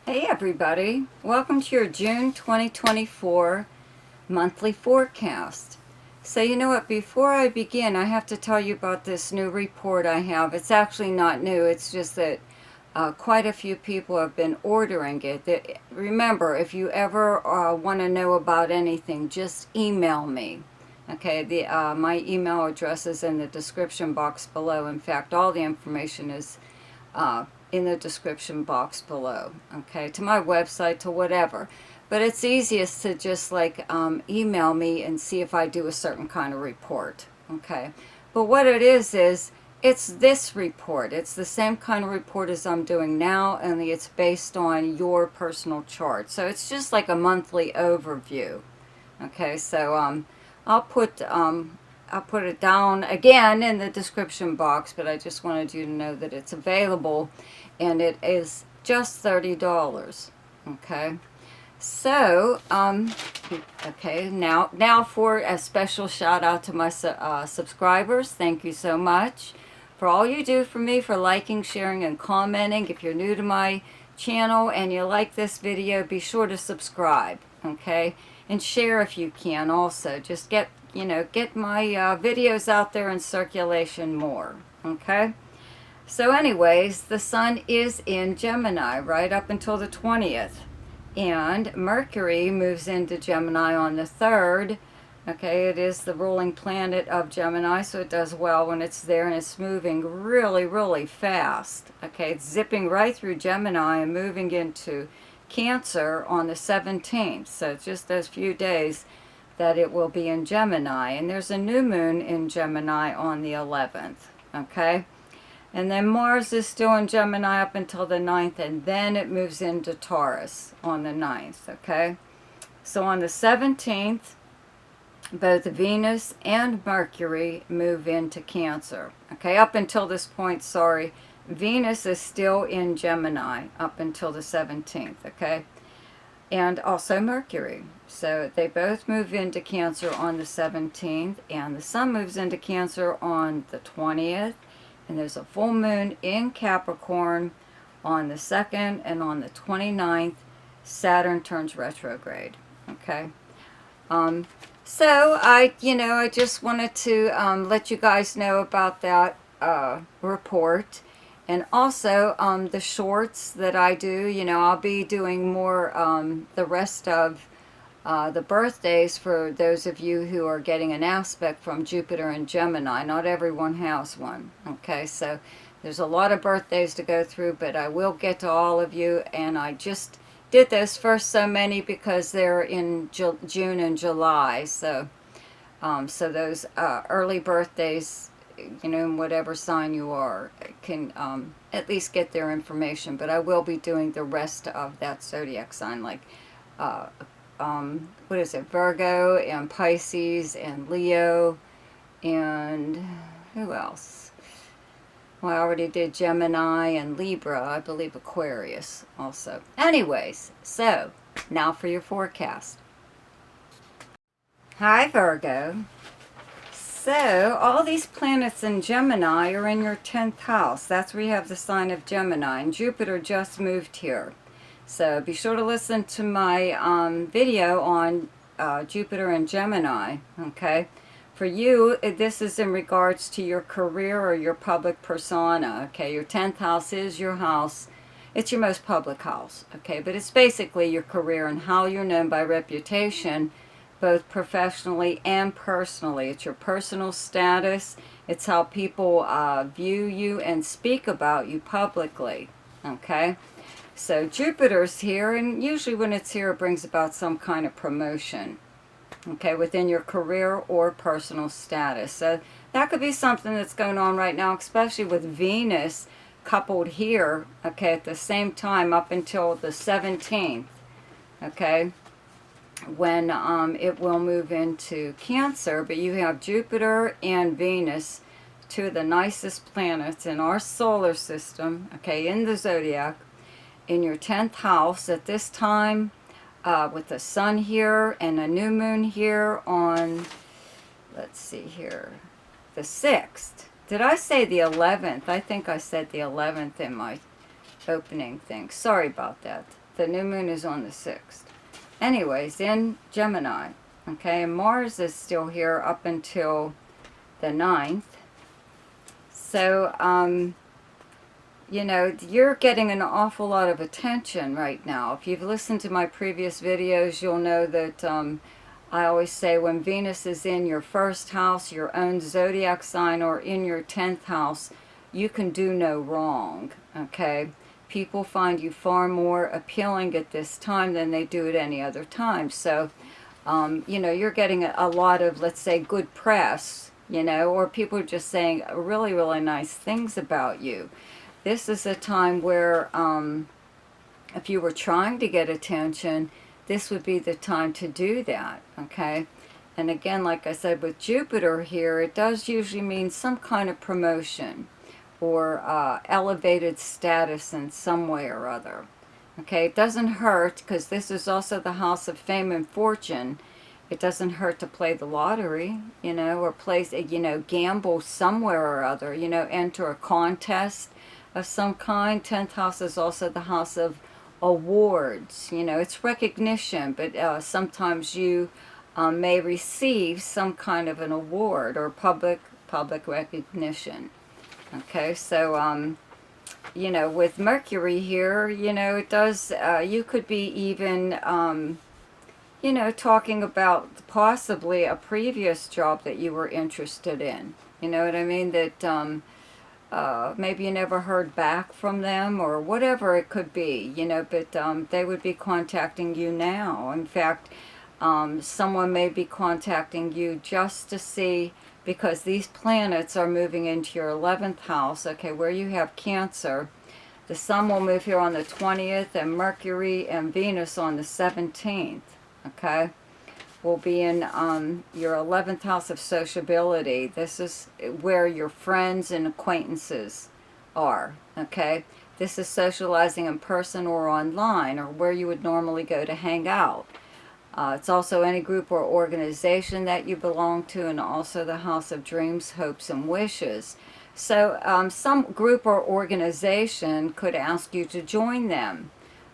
Hey everybody, welcome to your June 2024 monthly forecast. So you know what, before I begin, I have to tell you about this new report I have. It's actually not new, it's just that quite a few people have been ordering it. Remember, if you ever want to know about anything, just email me. Okay, my email address is in the description box below. In fact, all the information is in the description box below, okay, to my website, to whatever. But it's easiest to just like email me and see if I do a certain kind of report, okay. But what it is it's this report. It's the same kind of report as I'm doing now, only it's based on your personal chart. So it's just like a monthly overview, okay. So I'll put it down again in the description box, but I just wanted you to know that it's available, and it is just $30. Okay, so okay, now for a special shout out to my subscribers. Thank you so much for all you do for me, for liking, sharing, and commenting. If you're new to my channel and you like this video, be sure to subscribe, okay, and share if you can. Also, just get my videos out there in circulation more, okay. So anyways, the sun is in Gemini right up until the 20th, and Mercury moves into Gemini on the 3rd. Okay, it is the ruling planet of Gemini, so it does well when it's there, and it's moving really, really fast. Okay, it's zipping right through Gemini and moving into Cancer on the 17th, so just those few days that it will be in Gemini. And there's a new moon in Gemini on the 11th, okay? And then Mars is still in Gemini up until the 9th, and then it moves into Taurus on the 9th, okay? So on the 17th, both Venus and Mercury move into Cancer. Okay, up until this point, sorry, Venus is still in Gemini up until the 17th, okay? And also Mercury. So they both move into Cancer on the 17th, and the Sun moves into Cancer on the 20th, and there's a full moon in Capricorn on the 2nd, and on the 29th, Saturn turns retrograde, okay? So I just wanted to let you guys know about that report. And also the shorts that I do, I'll be doing more the rest of the birthdays for those of you who are getting an aspect from Jupiter and Gemini. Not everyone has one, okay? So there's a lot of birthdays to go through, but I will get to all of you, and I just did those first so many because they're in June and July. So so those early birthdays, in whatever sign you are, can at least get their information. But I will be doing the rest of that zodiac sign, like what is it, Virgo and Pisces and Leo, and who else? Well, I already did Gemini and Libra, I believe Aquarius also. Anyways, so now for your forecast. Hi Virgo. So all these planets in Gemini are in your 10th house. That's where you have the sign of Gemini, and Jupiter just moved here. So be sure to listen to my video on Jupiter and Gemini, okay? For you, this is in regards to your career or your public persona, okay? Your 10th house is your house. It's your most public house, okay? But it's basically your career and how you're known by reputation, both professionally and personally. It's your personal status. It's how people view you and speak about you publicly, okay? So Jupiter's here, and usually when it's here, it brings about some kind of promotion, okay, within your career or personal status. So that could be something that's going on right now, especially with Venus coupled here, okay, at the same time up until the 17th, okay, when it will move into Cancer. But you have Jupiter and Venus, two of the nicest planets in our solar system, okay, in the zodiac, in your 10th house at this time, with the sun here and a new moon here on, let's see here, the 6th. Did I say the 11th? I think I said the 11th in my opening thing. Sorry about that. The new moon is on the 6th. Anyways, in Gemini. Okay, and Mars is still here up until the 9th. So, you know, you're getting an awful lot of attention right now. If you've listened to my previous videos, you'll know that I always say when Venus is in your first house, your own zodiac sign, or in your 10th house, you can do no wrong, okay? People find you far more appealing at this time than they do at any other time. So, you know, you're getting a lot of, let's say, good press, you know, or people are just saying really, really nice things about you. This is a time where if you were trying to get attention, this would be the time to do that, okay? And again, like I said, with Jupiter here, it does usually mean some kind of promotion or elevated status in some way or other. Okay, it doesn't hurt, because this is also the house of fame and fortune. It doesn't hurt to play the lottery, you know, or play, you know, gamble somewhere or other, you know, enter a contest of some kind. 10th house is also the house of awards, you know, it's recognition, but sometimes you may receive some kind of an award or public recognition. Okay, so, you know, with Mercury here, you know, it does, you could be even, you know, talking about possibly a previous job that you were interested in. You know what I mean? That maybe you never heard back from them or whatever it could be, you know, but they would be contacting you now. In fact, someone may be contacting you just to see, because these planets are moving into your 11th house, okay, where you have Cancer. The Sun will move here on the 20th, and Mercury and Venus on the 17th, okay? Will be in your 11th house of sociability. This is where your friends and acquaintances are, okay? This is socializing in person or online, or where you would normally go to hang out. It's also any group or organization that you belong to, and also the house of dreams, hopes, and wishes. So some group or organization could ask you to join them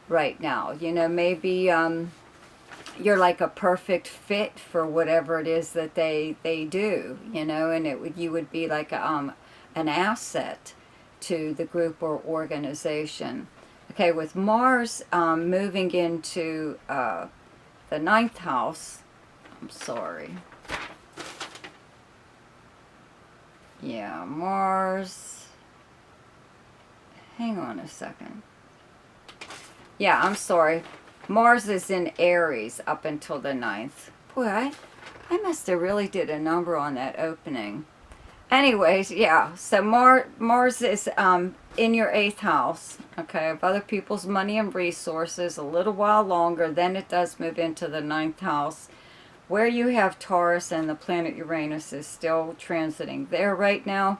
right now. You know, maybe you're like a perfect fit for whatever it is that they do, you know, and you would be like an asset to the group or organization. Okay, with Mars moving into the 9th house, I'm sorry. Yeah, Mars. Hang on a second. Yeah, I'm sorry. Mars is in Aries up until the 9th. Boy, I must have really did a number on that opening. Anyways, yeah, so Mars is in your 8th house, okay, of other people's money and resources, a little while longer. Then it does move into the 9th house, where you have Taurus, and the planet Uranus is still transiting there right now.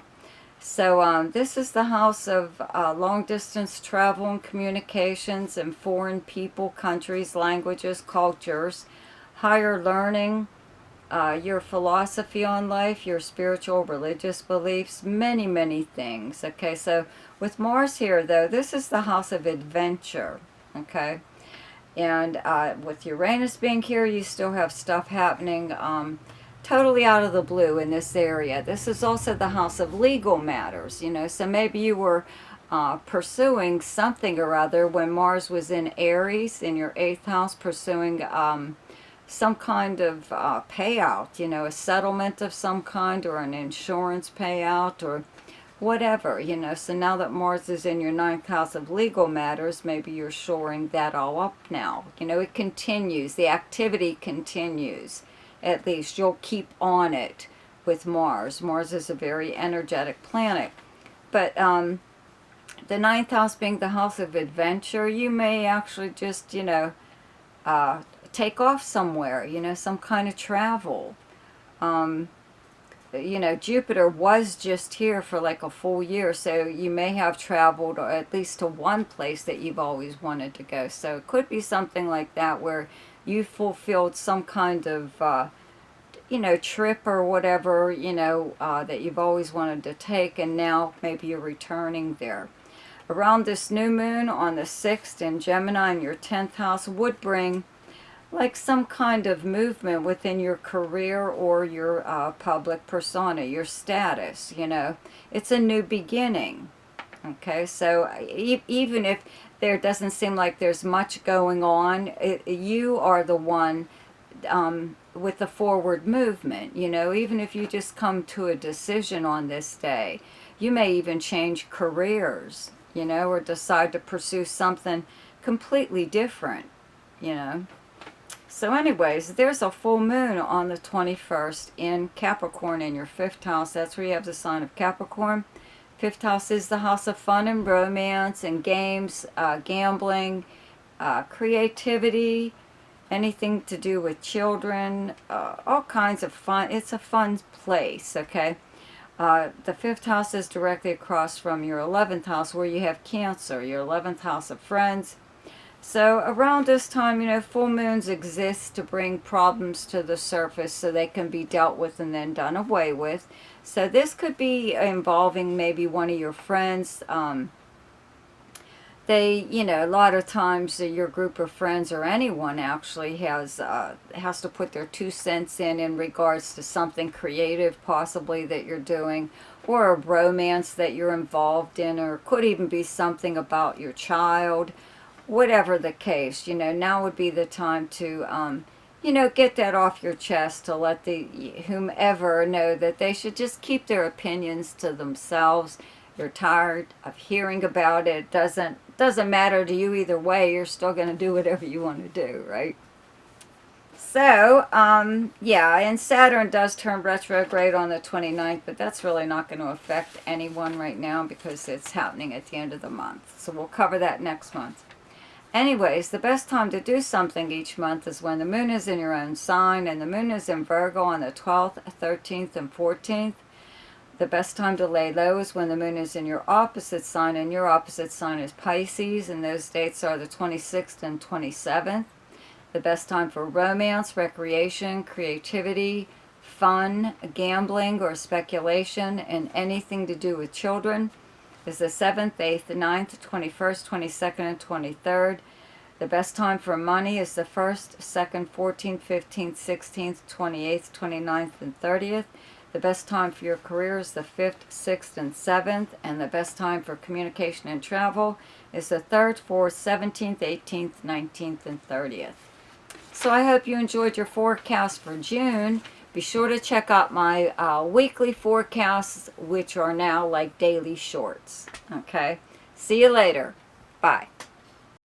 So this is the house of long-distance travel and communications and foreign people, countries, languages, cultures, higher learning, your philosophy on life, your spiritual, religious beliefs, many, many things. Okay, so with Mars here, though, this is the house of adventure, okay? And with Uranus being here, you still have stuff happening totally out of the blue in this area. This is also the house of legal matters, you know, so maybe you were pursuing something or other when Mars was in Aries, in your 8th house, pursuing some kind of payout, you know, a settlement of some kind, or an insurance payout, or whatever, you know. So now that Mars is in your 9th house of legal matters, maybe you're shoring that all up now. You know, it continues. The activity continues. At least you'll keep on it with Mars. Mars is a very energetic planet. But the 9th house being the house of adventure, you may actually just, you know, take off somewhere, you know, some kind of travel. You know, Jupiter was just here for like a full year, so you may have traveled or at least to one place that you've always wanted to go. So it could be something like that, where you fulfilled some kind of, you know, trip or whatever, you know, that you've always wanted to take, and now maybe you're returning there. around this new moon on the 6th in Gemini in your 10th house would bring like some kind of movement within your career or your public persona, your status, you know. It's a new beginning. Okay, so even if there doesn't seem like there's much going on, you are the one with the forward movement, you know. Even if you just come to a decision on this day, you may even change careers, you know, or decide to pursue something completely different, you know. So anyways, there's a full moon on the 21st in Capricorn in your 5th house. That's where you have the sign of Capricorn. 5th house is the house of fun and romance and games, gambling, creativity, anything to do with children, all kinds of fun. It's a fun place, okay? The 5th house is directly across from your 11th house where you have Cancer, your 11th house of friends. So around this time, you know, full moons exist to bring problems to the surface so they can be dealt with and then done away with. So this could be involving maybe one of your friends. They, you know, a lot of times your group of friends or anyone actually has to put their 2 cents in regards to something creative possibly that you're doing, or a romance that you're involved in, or it could even be something about your child. Whatever the case, you know, now would be the time to, you know, get that off your chest, to let whomever know that they should just keep their opinions to themselves. You're tired of hearing about it. Doesn't matter to you either way. You're still going to do whatever you want to do, right? So, yeah, and Saturn does turn retrograde on the 29th, but that's really not going to affect anyone right now because it's happening at the end of the month. So we'll cover that next month. Anyways, the best time to do something each month is when the moon is in your own sign, and the moon is in Virgo on the 12th, 13th, and 14th. The best time to lay low is when the moon is in your opposite sign, and your opposite sign is Pisces, and those dates are the 26th and 27th. The best time for romance, recreation, creativity, fun, gambling, or speculation, and anything to do with children is the 7th, 8th, 9th, 21st, 22nd, and 23rd. The best time for money is the 1st, 2nd, 14th, 15th, 16th, 28th, 29th, and 30th. The best time for your career is the 5th, 6th, and 7th. And the best time for communication and travel is the 3rd, 4th, 17th, 18th, 19th, and 30th. So I hope you enjoyed your forecast for June. Be sure to check out my weekly forecasts, which are now like daily shorts. Okay? See you later. Bye.